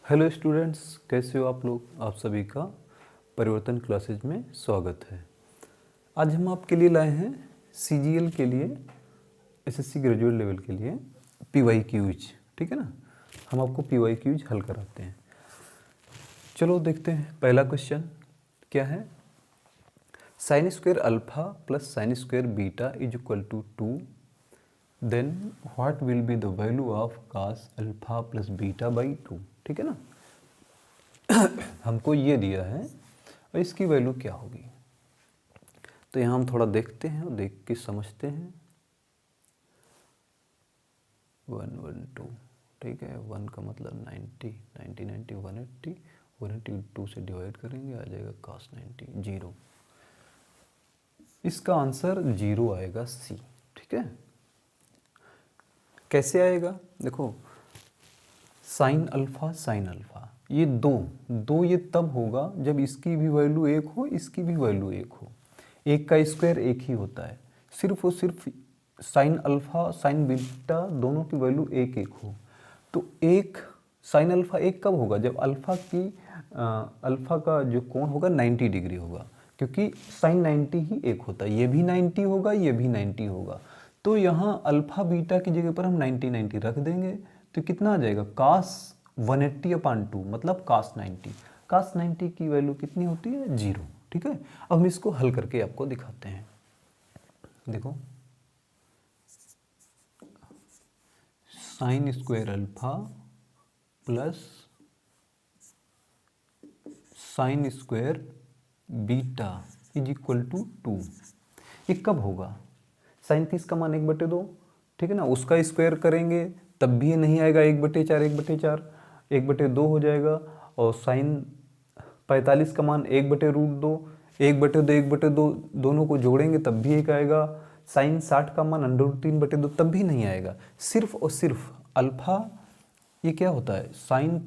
Hello students, कैसे हो आप लोग। आप सभी का परिवर्तन क्लासेज में स्वागत है। आज हम आपके लिए लाए हैं सीजीएल के लिए, एसएससी ग्रेजुएट लेवल के लिए पीवाई क्यूज। ठीक है ना, हम आपको पीवाई क्यूज हल कराते हैं। चलो देखते हैं। पहला क्वेश्चन क्या है। Sine square alpha plus sine square beta is equal to 2, then what will be the value of cos alpha plus beta by 2। ठीक है ना, हमको ये दिया है और इसकी वैल्यू क्या होगी। तो यहाँ हम थोड़ा देखते हैं और देख के समझते हैं। 1 1 2, ठीक है। 1 का मतलब 90, 90 90 180, 180 2 से डिवाइड करेंगे, आ जाएगा cos 90 0। इसका आंसर 0 आएगा सी। ठीक है, कैसे आएगा देखो। साइन अल्फा ये दो ये तब होगा जब इसकी भी वैल्यू 1 हो, इसकी भी वैल्यू 1 हो। एक का स्क्वायर 1 ही होता है, सिर्फ और सिर्फ साइन अल्फा साइन बीटा दोनों की वैल्यू 1 1 हो। तो एक साइन अल्फा 1 कब होगा, जब अल्फा का जो कोण होगा 90 डिग्री होगा, क्योंकि साइन 90 ही 1 होता है। ये भी 90 होगा, ये भी 90 होगा। तो यहाँ अल्फा बीटा की जगह पर हम 90 90 रख देंगे, तो कितना आ जाएगा cos 180/2, मतलब cos 90। cos 90 की वैल्यू कितनी होती है, 0। ठीक है, अब हम इसको हल करके आपको दिखाते हैं। देखो, sine square alpha plus sine square beta is equal to 2। ये कब होगा, साइन 30 का मान 1/2, ठीक है ना, उसका स्क्वायर करेंगे तब भी ये नहीं आएगा। 1/4 1/4 1/2 हो जाएगा। और साइन 45 का मान 1/√2, 1/2 1/2 दोनों को जोड़ेंगे तब भी 1 आएगा। साइन 60 का मान √3/2 तब भी नहीं आएगा। सिर्फ और सिर्फ अल्फा ये क्या होता है, sine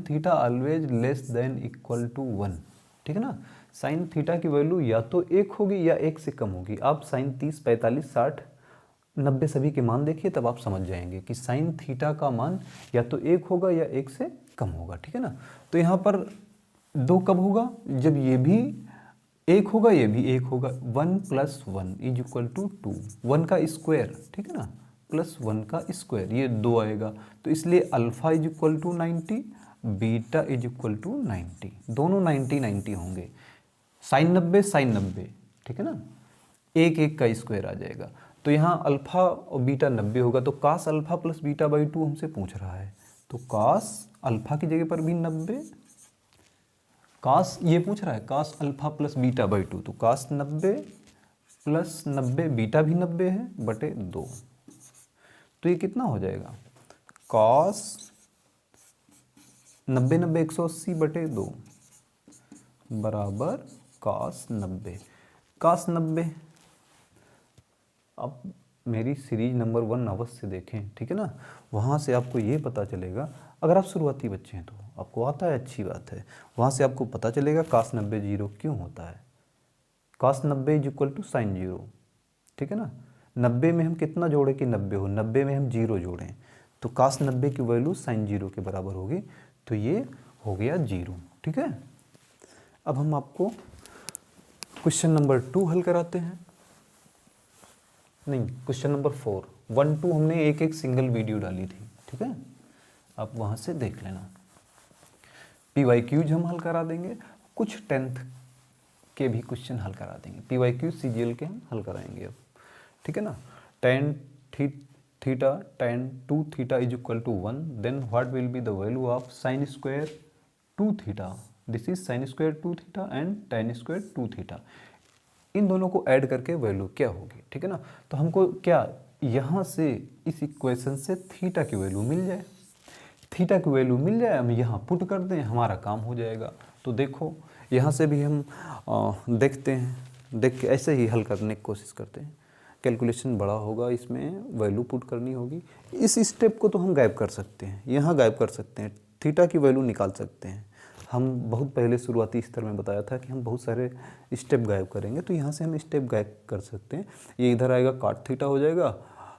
theta always less than equal to 1। ठीक है ना, साइन थीटा की वैल्यू या तो 1 होगी या 1 से कम होगी। आप साइन 30 45 60 90 सभी के मान देखिए, तब आप समझ जाएंगे कि साइन थीटा का मान या तो 1 होगा या 1 से कम होगा। ठीक है ना, तो यहाँ पर 2 कब होगा, जब ये भी 1 होगा ये भी 1 होगा। 1 + 1 इज इक्वल टू 2, 1 का स्क्वायर, ठीक है ना, प्लस 1 का स्क्वायर, ये 2 आएगा। तो इसलिए alpha is equal to 90, beta is equal to 90, दोनों 90 90 होंगे। साइन 90 साइन 90, ठीक है ना, 1 1 का स्क्वायर आ जाएगा। तो यहाँ अल्फा और बीटा 90 होगा। तो cos alpha plus beta by 2 हमसे पूछ रहा है, तो cos अल्फा की जगह पर भी 90, cos ये पूछ रहा है cos alpha plus beta by 2, तो cos 90 + 90, बीटा भी 90 है बटे 2। तो ये कितना हो जाएगा, cos 90 90 180 बटे 2 बराबर cos 90। cos 90 आप मेरी सीरीज नंबर 1 अवश्य देखें, ठीक है ना, वहाँ से आपको ये पता चलेगा। अगर आप शुरुआती बच्चे हैं तो आपको आता है, अच्छी बात है। वहाँ से आपको पता चलेगा cos 90 0 क्यों होता है। cos 90 is equal to sine 0, ठीक है ना। 90 में हम कितना जोड़ें कि 90 हो, 90 में हम 0 जोड़ें तो cos 90 की वैल्यू साइन 0 के बराबर होगी। तो ये हो गया 0। ठीक है, अब हम आपको क्वेश्चन नंबर 2 हल कराते हैं। नहीं, क्वेश्चन नंबर 4, 1 2 हमने एक एक सिंगल वीडियो डाली थी, ठीक है, आप वहाँ से देख लेना। पीवाई क्यूज हम हल करा देंगे, कुछ 10th के भी क्वेश्चन हल करा देंगे। पीवाई क्यूज सीजीएल के हम हल कराएंगे अब, ठीक है ना। tan theta tan 2 theta is equal to 1, then what will be the value of sine square 2 theta. This is sine square 2 theta and tan square 2 theta. इन दोनों को ऐड करके वैल्यू क्या होगी, ठीक है ना। तो हमको क्या यहाँ से इस इक्वेशन से थीटा की वैल्यू मिल जाए, थीटा की वैल्यू मिल जाए, हम यहाँ पुट कर दें, हमारा काम हो जाएगा। तो देखो यहाँ से भी हम देखते हैं, देख के ऐसे ही हल करने की कोशिश करते हैं। कैलकुलेशन बड़ा होगा, इसमें वैल्यू पुट करनी होगी। इस स्टेप को तो हम गायब कर सकते हैं, यहाँ गायब कर सकते हैं, थीटा की वैल्यू निकाल सकते हैं। हम बहुत पहले शुरुआती स्तर में बताया था कि हम बहुत सारे स्टेप गायब करेंगे, तो यहाँ से हम स्टेप गायब कर सकते हैं। ये इधर आएगा cot थीटा हो जाएगा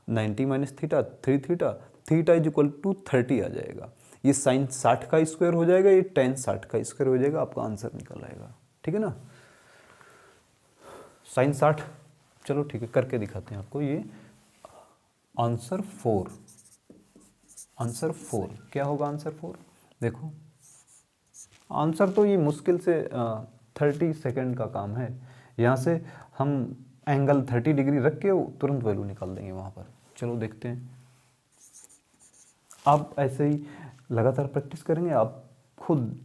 90 - theta 3 theta, theta is equal to 30 आ जाएगा। ये साइन 60 का स्क्वायर हो जाएगा, ये टेन 60 का स्क्वायर हो जाएगा, आपका आंसर निकल आएगा। ठीक है ना, साइन 60, चलो ठीक है करके दिखाते हैं आपको। ये आंसर 4, आंसर 4 क्या होगा? आंसर 4 देखो, आंसर तो ये मुश्किल से 30 सेकेंड का काम है। यहाँ से हम एंगल 30 डिग्री रख के तुरंत वैल्यू निकाल देंगे वहाँ पर। चलो देखते हैं, आप ऐसे ही लगातार प्रैक्टिस करेंगे, आप खुद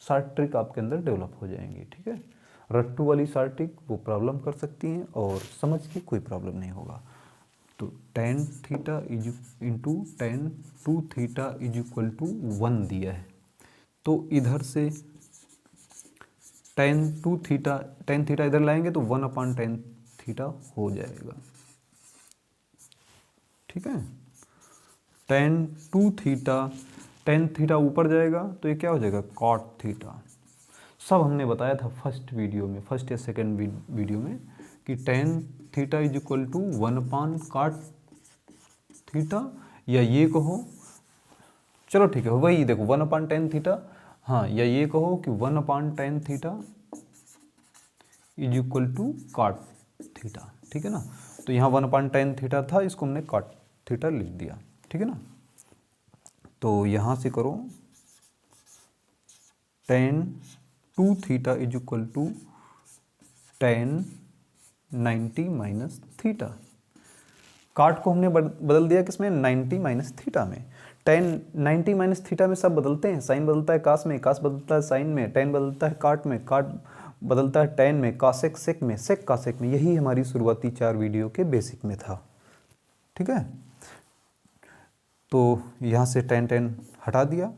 शार्ट ट्रिक आपके अंदर डेवलप हो जाएंगी। ठीक है, रट्टू वाली शार्ट ट्रिक वो प्रॉब्लम कर सकती हैं और समझ के कोई प्रॉब्लम नहीं होगा। तो tan theta is into tan 2 theta is equal to 1 दिया है, तो इधर से tan 2 थीटा, tan थीटा इधर लाएंगे तो 1/tan थीटा हो जाएगा। ठीक है, tan 2 थीटा, tan थीटा ऊपर जाएगा तो ये क्या हो जाएगा? cot theta. सब हमने बताया था फर्स्ट वीडियो में, फर्स्ट या सेकंड वीडियो में कि tan theta is equal to 1/cot theta, या ये कहो, चलो ठीक है वही देखो 1/tan थीटा, हाँ, या ये कहो कि 1/tan theta is equal to cot theta. ठीक है ना, तो यहाँ 1/tan थीटा था, इसको हमने cot थीटा लिख दिया। ठीक है ना, तो यहाँ से करो tan 2 theta is equal to tan 90 minus theta. Cot को हमने बदल दिया किसमें? 90 माइनस थीटा में। tan 90 माइनस थीटा में सब बदलते हैं, साइन बदलता है कास में, कास बदलता है साइन में, tan बदलता है काट में, काट बदलता है tan में, कासेक सेक में, सेक कासेक में। यही हमारी शुरुआती 4 वीडियो के बेसिक में था। ठीक है, तो यहाँ से tan हटा दिया,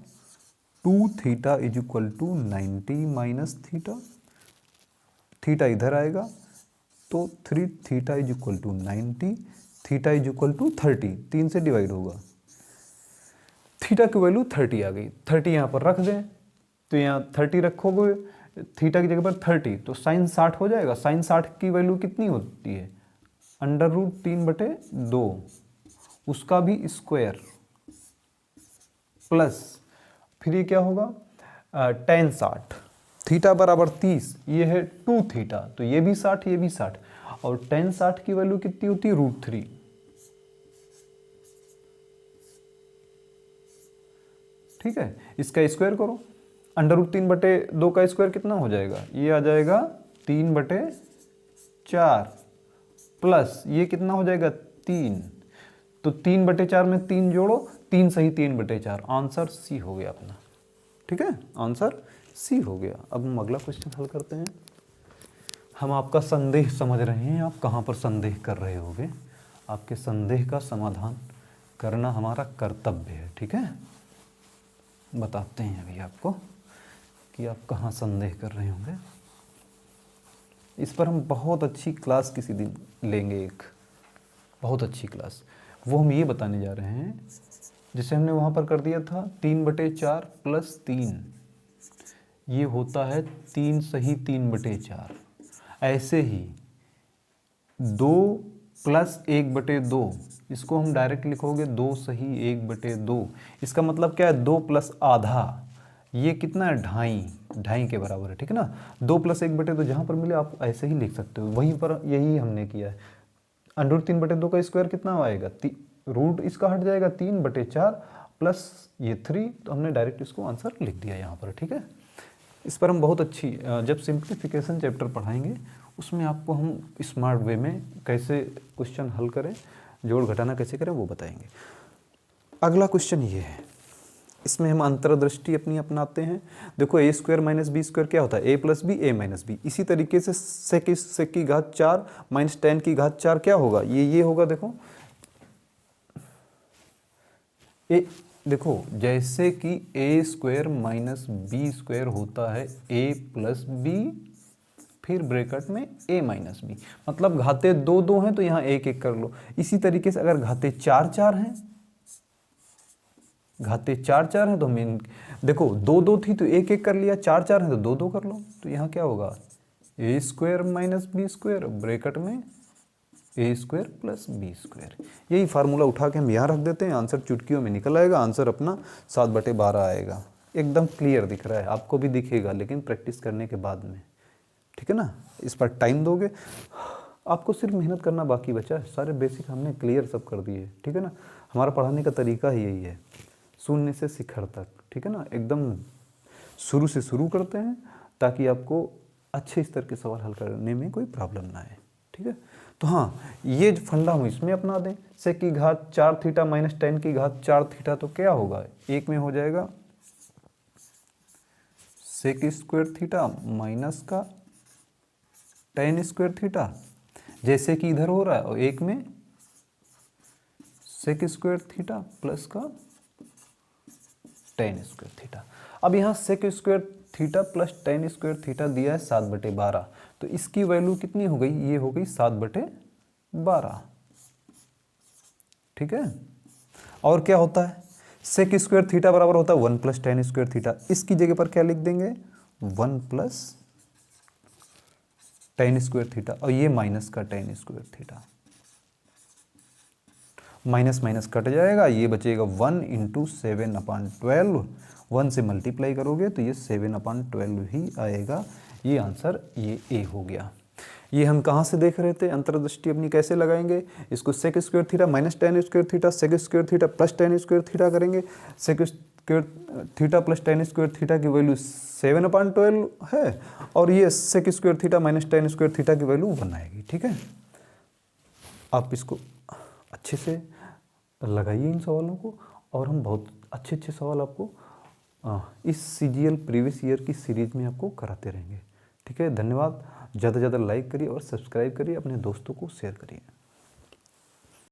2 theta is equal to 90 minus theta, theta इधर आएगा तो 3 theta is equal to 90, theta is equal to 30, 3 से डिवाइड होगा, थीटा की वैल्यू 30 आ गई। 30 यहाँ पर रख दें तो यहाँ 30 रखोगे, थीटा की जगह पर 30 तो साइन 60 हो जाएगा। साइन 60 की वैल्यू कितनी होती है? √3/2, उसका भी स्क्वायर, प्लस फिर ये क्या होगा? tan 60, थीटा बराबर 30, ये है 2 थीटा, तो ये भी 60, ये भी 60, और tan 60 की वैल्यू कितनी होती है? √3। ठीक है, इसका स्क्वायर करो, √3/2 का स्क्वायर कितना हो जाएगा? ये आ जाएगा 3/4, प्लस ये कितना हो जाएगा? 3, तो 3/4 में 3 जोड़ो, 3 सही 3/4, आंसर सी हो गया अपना। ठीक है, आंसर सी हो गया। अब हम अगला क्वेश्चन हल करते हैं। हम आपका संदेह समझ रहे हैं, आप कहाँ पर संदेह कर रहे होगे, आपके संदेह का समाधान करना हमारा कर्तव्य है। ठीक है, बताते हैं अभी आपको कि आप कहाँ संदेह कर रहे होंगे। इस पर हम बहुत अच्छी क्लास किसी दिन लेंगे, एक बहुत अच्छी क्लास। वो हम ये बताने जा रहे हैं, जैसे हमने वहाँ पर कर दिया था 3/4 प्लस 3, ये होता है 3 सही 3/4। ऐसे ही 2 प्लस 1/2, इसको हम डायरेक्ट लिखोगे 2 सही 1/2। इसका मतलब क्या है? 2 प्लस आधा, ये कितना है? 2.5 के बराबर है। ठीक है ना, 2 प्लस 1/2 जहाँ पर मिले आप ऐसे ही लिख सकते हो, वहीं पर यही हमने किया है। √3/2 का स्क्वायर कितना आएगा? रूट इसका हट जाएगा 3/4 प्लस ये 3, तो हमने डायरेक्ट इसको आंसर लिख दिया यहाँ पर। ठीक है, इस पर हम बहुत अच्छी, जब सिंप्लीफिकेशन चैप्टर पढ़ाएंगे उसमें आपको हम स्मार्ट वे में कैसे क्वेश्चन हल करें, जोड़ घटाना कैसे करें वो बताएंगे। अगला क्वेश्चन ये है, इसमें हम अंतर्दृष्टि अपनी अपनाते हैं। देखो a² माइनस b² क्या होता है? a plus B a minus B. इसी तरीके से sec की घात 4 माइनस tan की घात 4 क्या होगा? ये होगा। देखो देखो जैसे कि a² माइनस b² होता है a प्लस बी, फिर ब्रैकेट में a माइनस बी, मतलब घाते 2 हैं तो यहाँ 1 कर लो। इसी तरीके से अगर घाते 4 हैं, घाते 4 हैं तो हम देखो 2 थी तो 1 कर लिया, 4 है तो 2 कर लो। तो यहाँ क्या होगा? a² माइनस b² ब्रैकेट में ए स्क्वायर प्लस बी स्क्वायर। यही फार्मूला उठा के हम यहाँ रख देते हैं, आंसर चुटकियों में निकल आएगा, आंसर अपना 7/12 आएगा। एकदम क्लियर दिख रहा है, आपको भी दिखेगा लेकिन प्रैक्टिस करने के बाद में, ठीक है ना। इस पर टाइम दोगे, आपको सिर्फ मेहनत करना बाकी बचा है, सारे बेसिक हमने क्लियर सब कर दिए, ठीक है ना। हमारा पढ़ाने का तरीका ही यही है, शून्य से शिखर तक, ठीक है ना। एकदम शुरू से शुरू करते हैं ताकि आपको अच्छे स्तर के सवाल हल करने में कोई प्रॉब्लम ना आए, ठीक है। तो हाँ, ये जो फंडा हम इसमें अपना दें, सेक की घात 4 थीटा माइनस टेन की घात 4 थीटा, तो क्या होगा, एक में हो जाएगा सेक स्क्वायर थीटा माइनस का टेन स्क्वायर थीटा, जैसे कि इधर हो रहा है, और एक में सेक स्क्वायर थीटा प्लस का टेन स्क्वायर थीटा। अब यहाँ sec square theta plus tan square theta दिया है 7/12, तो इसकी वैल्यू कितनी हो गई, ये हो गई 7/12, ठीक है। और क्या होता है, सेक स्क्वायर थीटा बराबर होता है 1 प्लस टेन स्क्वायर थीटा, इसकी जगह पर क्या लिख देंगे 1 प्लस टेन स्क्वायर थीटा, और ये माइनस का tan square theta, minus minus cut जाएगा, ये बचेगा 1 इंटू 7/12, 1 से मल्टीप्लाई करोगे तो ये 7/12 ही आएगा। ये आंसर ये ए हो गया। ये हम कहाँ से देख रहे थे, अंतर्दृष्टि अपनी कैसे लगाएंगे, इसको sec square theta minus tan square theta, sec square theta plus tan square theta करेंगे। Sec square theta plus tan square theta की वैल्यू 7/12 है, और ये sec square theta minus tan square theta की वैल्यू 1 आएगी, ठीक है। आप इसको अच्छे से लगाइए इन सवालों को, और हम बहुत अच्छे अच्छे सवाल आपको इस CGL प्रीवियस ईयर की सीरीज में आपको कराते रहेंगे, ठीक है। धन्यवाद। ज़्यादा से ज़्यादा लाइक करिए और सब्सक्राइब करिए, अपने दोस्तों को शेयर करिए।